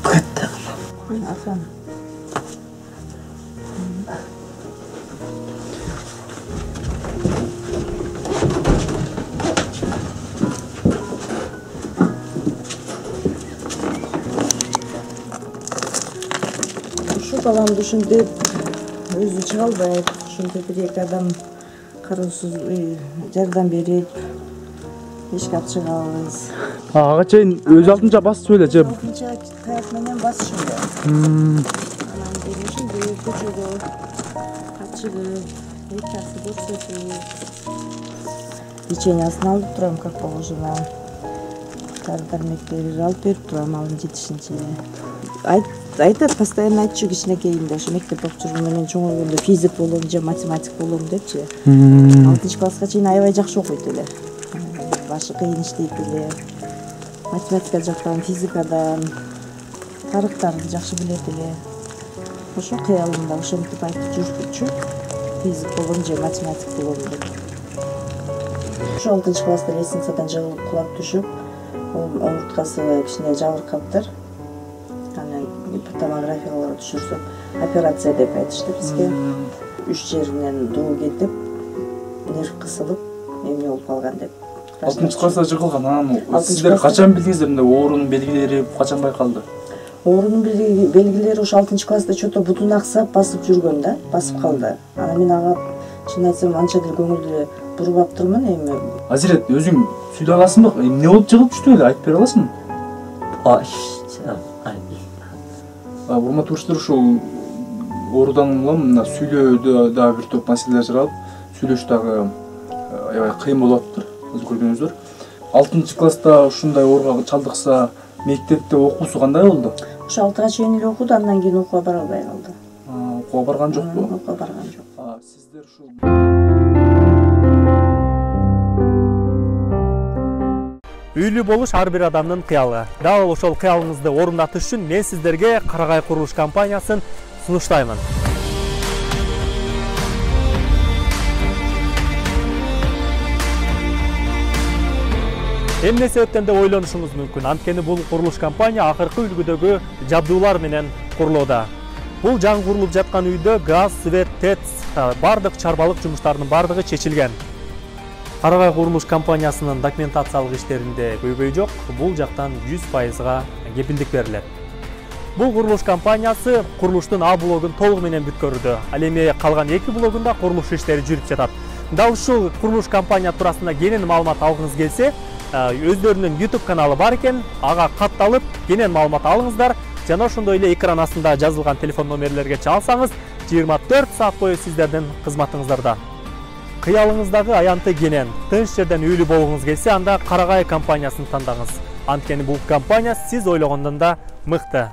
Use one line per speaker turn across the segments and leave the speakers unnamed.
Катты.
Асан. Şu balam düşündü, özü çıkaldı, düşündü bir adam karısız jardan berip, eşkap çıkalız.
Ağa çayın öz altınca bas söyle cep.
Altınca kayak menen bas şimdi. Anam demişim de köçögü, kaçıgı, ekası borçögü. Печеньясын алып турам, как положено. Дәрмектерди алып берип турам, алып жетишинче. Айтат постоянно айтчу кичинекейимде, ошо мектеп окуп жүргөндө мен чоңойгондо физик болом же математик болом депчи. 6-класска чейин аябай жакшы окуйт эле. Башы кыйын иштейт эле. Математика жактан, физикадан, тарыхтарды жакшы билет эле. Ошо кыялымда ошентип айтып жүрчү. Физик болом же математик болом деп. Ошо 6-класста лестницадан жыгылып кулап түшүп, омурткасы кичине жабыркаптыр. Анан гипотомографияларга түшүрсөк, операция деп айтышты бизге. 3 жеринен дуу кетип, нерв кысылып, эмне болуп калган деп.
6-класста жыгылган. Анан сиздер качан билдиңиздер мындай оорунун белгилери качан байкалды?
Оорунун белгилери ошо 6-класста чото бутун аксап басып жүргөн да, басып калды. Анан мен ага чын айтсам анча деле көңүлдү бурбаптырмын эми.
Азирет, өзүң сүйлөй аласыңбы? Эмне болуп жыгылып түштү эле айтып бере аласыңбы? Урматтуу көрүүчүлөр, ушул оорудан улам мына сүйлөөдө дагы бир топ маселелер жаралып, сүйлөш дагы аябай кыйын болуп атыптыр, өзү көргөнүңүздөр. 6-класста ушундай ооруга чалдыкса, мектепте окуусу кандай болду?
Ошо 6-га чейин эле окуду, андан кийин окууга бара албай калды.
Окууга барган жокпу?
Окууга барган жок.
Сиздер ушул
Үйлүү болуш ар бир адамдын кыялы. Дал ошол кыялыңызды орундатыш үчүн мен сиздерге Карагай курулуш компаниясын сунуштаймын. Эмне себептен деп ойлонушуңуз мүмкүн. Анткени бул курулуш компания акыркы үлгүдөгү жабдуулар менен курулууда. Бул жаңы курулуп жаткан үйдө газ, свет, ТЭЦ, бардык чарбалык жумуштарынын бардыгы чечилген. Карагай курулуш компаниясынын документациялык иштеринде көйгөй жок, бул жактан 100%га кепилдик берилет. Бул курулуш компаниясы курулуштун А блогун толугу менен бүткөрдү. Ал эми калган 2 блогунда курулуш иштери жүрүп жатат. Дал ушул курулуш компания туурасында кенен маалымат алгыңыз келсе, өздөрүнүн YouTube каналы бар экен, ага катталып, кенен маалымат алыңыздар. Жана ошондой эле экран астында жазылган телефон номерлерге чалсаңыз, 24 саат бою сиздердин кызматыңыздарда. Кыялыңыздагы аянты кенен, тынч жерден үйлүү болгуңуз келсе, анда Карагай компаниясын тандаңыз. Анткени бул компания сиз ойлогондон да мыкты.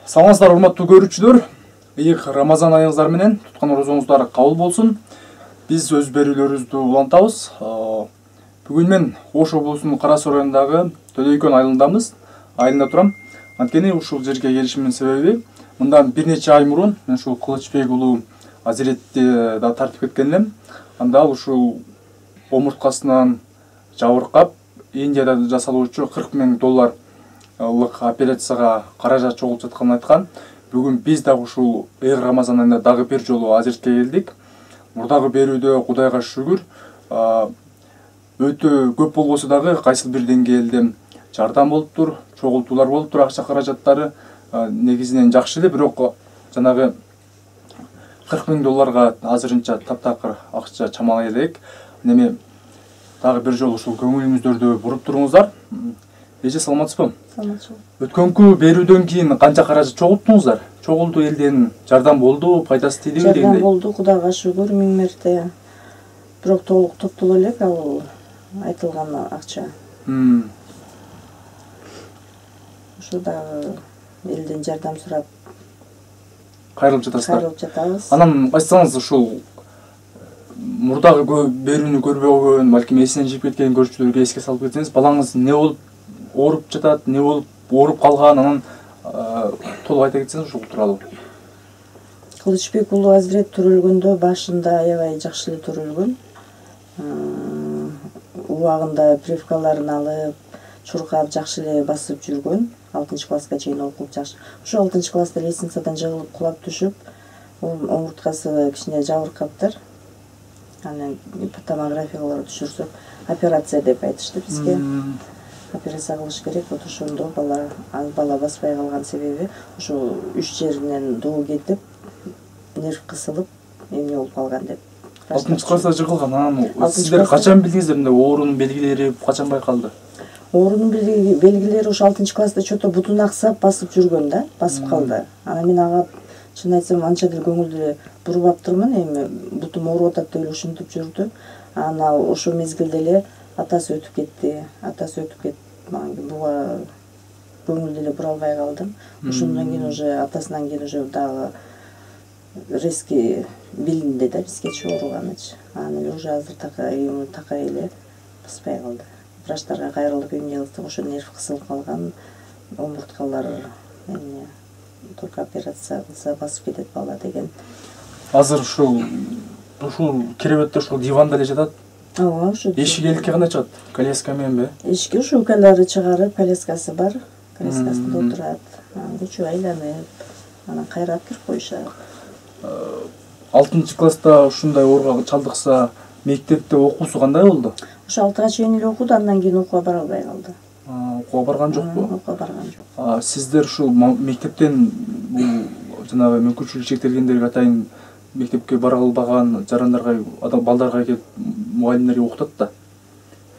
Саламатсыздар, урматтуу көрүүчүлөр. Ыйык Рамазан айыңыздар менен туткан орозоңуздар кабыл болсун. Биз өз берүүлөрүбүздү улантабыз. Бүгүн мен Ош облусунун Кара-Суу районундагы Төлөйкөн айылындамыз. Айылында турам. Анткени ушул жерге келишимдин себеби, мындан бир нече ай мурун мен ушул Кылычбек уулу Азиретти да тартып кеткен элем. Анда ал ушул омурткасынан жабыркап, Индияда жасалуучу $40,000 операцияга каражат чогулуп жатканын айткан. Бүгүн биз дагы ушул Ыйык Рамазан айында дагы бир жолу Азиретке келдик. Мурдагы берүүдө Кудайга шүгүр өтө көп болбосо дагы кайсыл бир деңгээлде жардам болуптур, чогултуулар болуптур, акча каражаттары негизинен жакшы эле, бирок жанагы $40,000 азырынча таптакыр акча чамалай элек. Неме дагы бир жолу ушул көңүлүңүздөрдү буруп туруңуздар. Эже саламатсызбы?
Саламатчыл.
Өткөнкү берүүдөн кийин канча каражат чогулттуңуздар? Чогулду, элден жардам болду, пайдасы тийдиби дегендей?
Жардам болду, Кудайга шүгүр, 1000 мерте. Бирок толук топтоло элек ал айтылган акча. Ошо дагы элден жардам сурап
кайрылып жатасыздар.
Кайрылып жатабыз.
Анан айтсаңыз, ушул мурдагы берүүнү көрбөй койгон, балким эсинен жип кеткен көрүүчүлөргө эске салып кетсеңиз, балаңыз эмне болуп ооруп жатат, эмне болуп ооруп калган, анан толук айта кетсеңиз ушул тууралуу.
Кылычбек уулу азирет төрөлгөндө башында аябай жакшы эле төрөлгөн. Убагында привкаларын алып, чуркап жакшы эле басып жүргөн. 6-класска чейин окуп жакшы. Ошо 6-класста лестницадан жыгылып кулап түшүп, омурткасы кичине жабыркаптыр. Анан томографиялар түшүрсөк, операция деп айтышты бизге. Операция кылыш керек. Вот ошондо бала баспай калган себеби ошо үч жеринен доо кетип, нерв кысылып, эмне болуп калган деп.
6-класста жыгылган. Анан сиздер качан билдиңиздер мындай оорунун белгилери качан байкалды?
Оорунун белгилери ошо 6-класста чото бутун аксап басып жүргөн да, басып калды. Анан мен ага чын айтсам анча деле көңүлдү бурбаптырмын, эми бутум ооруп атат деп ушинтип жүрдү. Анан ошо мезгилде эле атасы өтүп кетти. Буга көңүлдү эле бура албай калдым. Ошондон кийин уже атасынан кийин уже дагы резкий билинди да бизге ооруганычы. Анан эле уже азыр такай эле баспай калды. Врачтарга кайрылып эмне кылдык, ошо нерв кысылып калган, омурткалар эмне только операция кылса басып кетет бала деген.
Азыр ушул керебетте ушул диванда эле жатат.
Ооба, ошо.
Эшикке элке кандай чыгат? Коляска менен бе?
Эшикке шумкалары чыгарып, коляскасы бар. Коляскасында отурат. Көчө айланып, анан кайрап кирип коюшат.
6-класста ушундай ооруга чалдыкса, мектепте окуусу кандай болду?
Ошо 6-га чейин эле окуду, андан кийин окууга бара албай калды.
Окууга барган жокпу?
Окууга барган жок.
Сиздер ушул мектептен бул жанагы мүмкүнчүлүгү чектелгендерге атайын мектепке бара албаган жарандарга, балдарга келип мугалимдерге окутат да.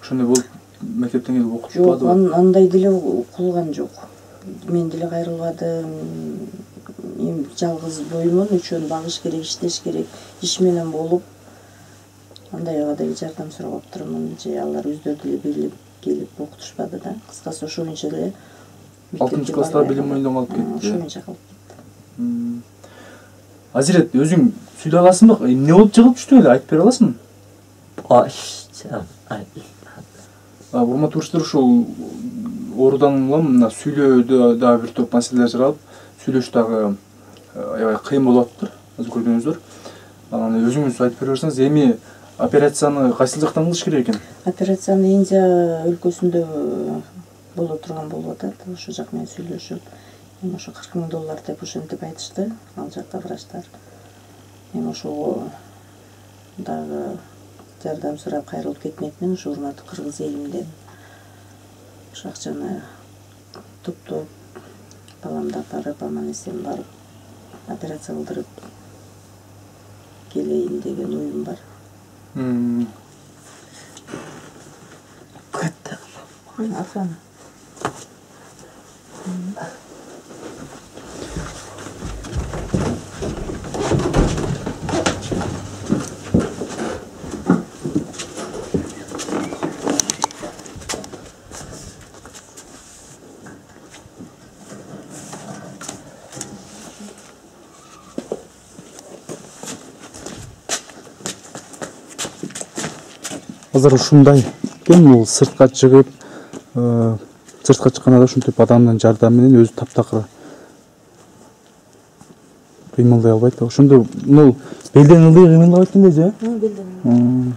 Ошондой болуп мектептен келип окутпадыбы?
Жок, андай деле кылган жок. Мен деле кайрылбадым. Эми жалгыз боймун, үчөөнү багыш керек, иштеш керек. Иш менен болуп андайга да жардам сурабаптырмын. Же алар өздөрү деле берилип келип окутушпады да. Кыскасы ошончо эле
6-класста билим оюндан калып кетти.
Ошончо калып кетти.
Азирет, өзүң сүйлөй аласыңбы? Эмне болуп жыгылып түштү эле, айтып бере аласыңбы? Урматтуу көрүүчүлөр, ушул оорудан улам мына сүйлөөдө дагы бир топ маселелер жаралып, сүйлөш дагы аябай кыйын болуп атыптыр, азыр көргөнүңүздөр. Анан өзүңүз айтып бере берсеңиз, эми операцияны кайсыл жактан кылыш керек экен?
Операцияны Индия өлкөсүндө боло турган болуп атат. Ошо жак менен сүйлөшүп, эми ошо $40,000 деп ошентип айтышты, ал жакта врачтар. Эми ошого дагы жардам сурап кайрылып кетмекмин, ошо урматтуу кыргыз элимден. Ошо акчаны топтоп, баламды апарып, аман эсен барып, операция кылдырып келейин деген оюм бар. Афан.
Азыр ушундай экен, бул сыртка чыгып, сыртка чыкканда ушинтип адамдын жардамы менен өзү таптакыр кыймылдай албайт. Ошондо бул белден ылдый кыймылдабайт эмес, э?
Белден.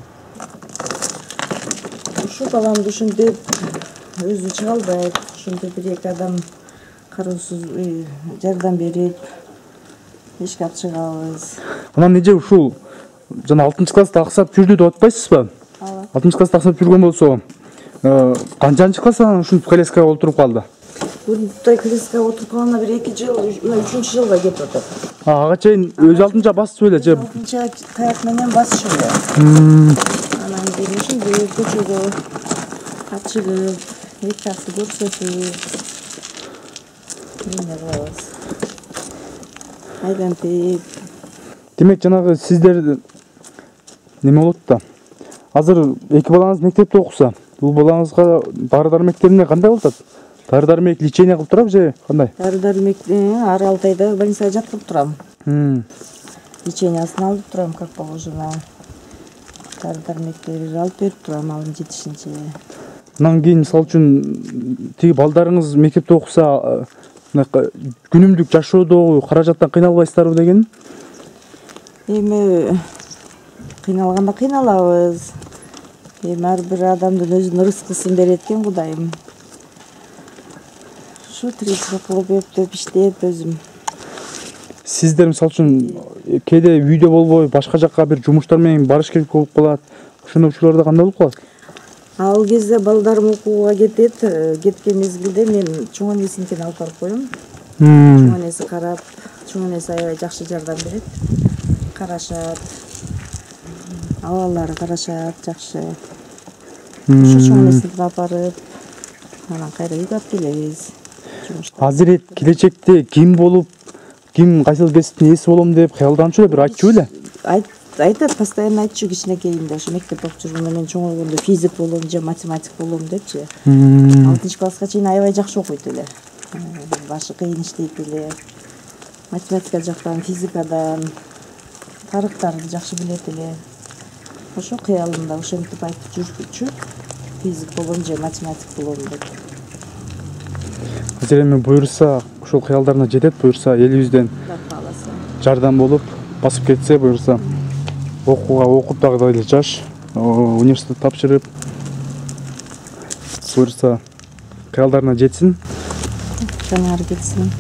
Ушу баламды ушинтип өзү чыга албайт. Ошондо бир-эки адам кароосуз жардам берип эшикке алып чыгабыз.
Анан неже ушул жана 6-класста аксап жүрдү деп атпайсызбы? 6-класста аксап жүргөн болсо, канчанчы класста анан ушинтип коляскага отуруп калды?
Бурундай коляскага отуруп калганда бир 2 жыл, 3-үнчү жылга кетип атат.
Ага чейин өзү алтынча басып эле же?
Алтынча таяк менен басып эле. Анан кийин ушундай көчөгө чыгып, эки аксы көрсөтүп, эмне кылабыз? Айдантип.
Демек жанагы сиздер неме болот да? Азыр эки балаңыз мектепте окуса, бул балаңызга дары-дармектерине кандай болот? Дары-дармек лечение кылып турабы же кандай?
Дары-дармекти ар 6 айда больницага жаткырып турам. Лечениясын алып турам, как положено. Дары-дармектерди алып берип турам, алым жетишинче.
Анан кийин мисалы үчүн тиги балдарыңыз мектепте окуса, күнүмдүк жашоодогу каражаттан кыйналбайсыздарбы деген?
Эми кыйналганда кыйналабыз. Эми ар бир адамдын өзүнүн рызкысын берет экен Кудайым. Ушу тиричилик кылып эптеп иштеп өзүм.
Сиздер мисалы үчүн кээде үйдө болбой башка жакка бир жумуштар менен барыш керек болуп калат. Ошондой учурларда кандай болуп калат?
Ал кезде балдарым окууга кетет. Кеткен мезгилде мен чоң энесинкini алып барып коем. Чоң энеси карап, чоң энеси аябай жакшы жардам берет. Карашат. Абалары карашат, жакшы. Ошо чоң энесиникине алып барып, анан кайра үйгө алып келебиз.
Азыр келечекте ким болуп, ким кайсыл кесиптин ээси болом деп кыялданчу эле бир айтчу эле.
Айтат, постоянно айтчу кичинекейинде, ошо мектеп окуп жүргөндө мен чоңойгондо физик болом же математик болом депчи. 6-класска чейин аябай жакшы окуйт эле. Башы кыйын иштейт эле. Математика жактан, физикадан, тарыхтарды жакшы билет эле. Ошо кыялымда ошентип айтып жүрчү. Физик болом же математик болом деп.
Азыр эми буюрса, ушул кыялдарына жетет, буюрса элибизден жардам болуп, басып кетсе буюрса, окууга окуп дагы эле жаш, университет тапшырып, буюрса кыялдарына жетсин.
Жанары кетсин.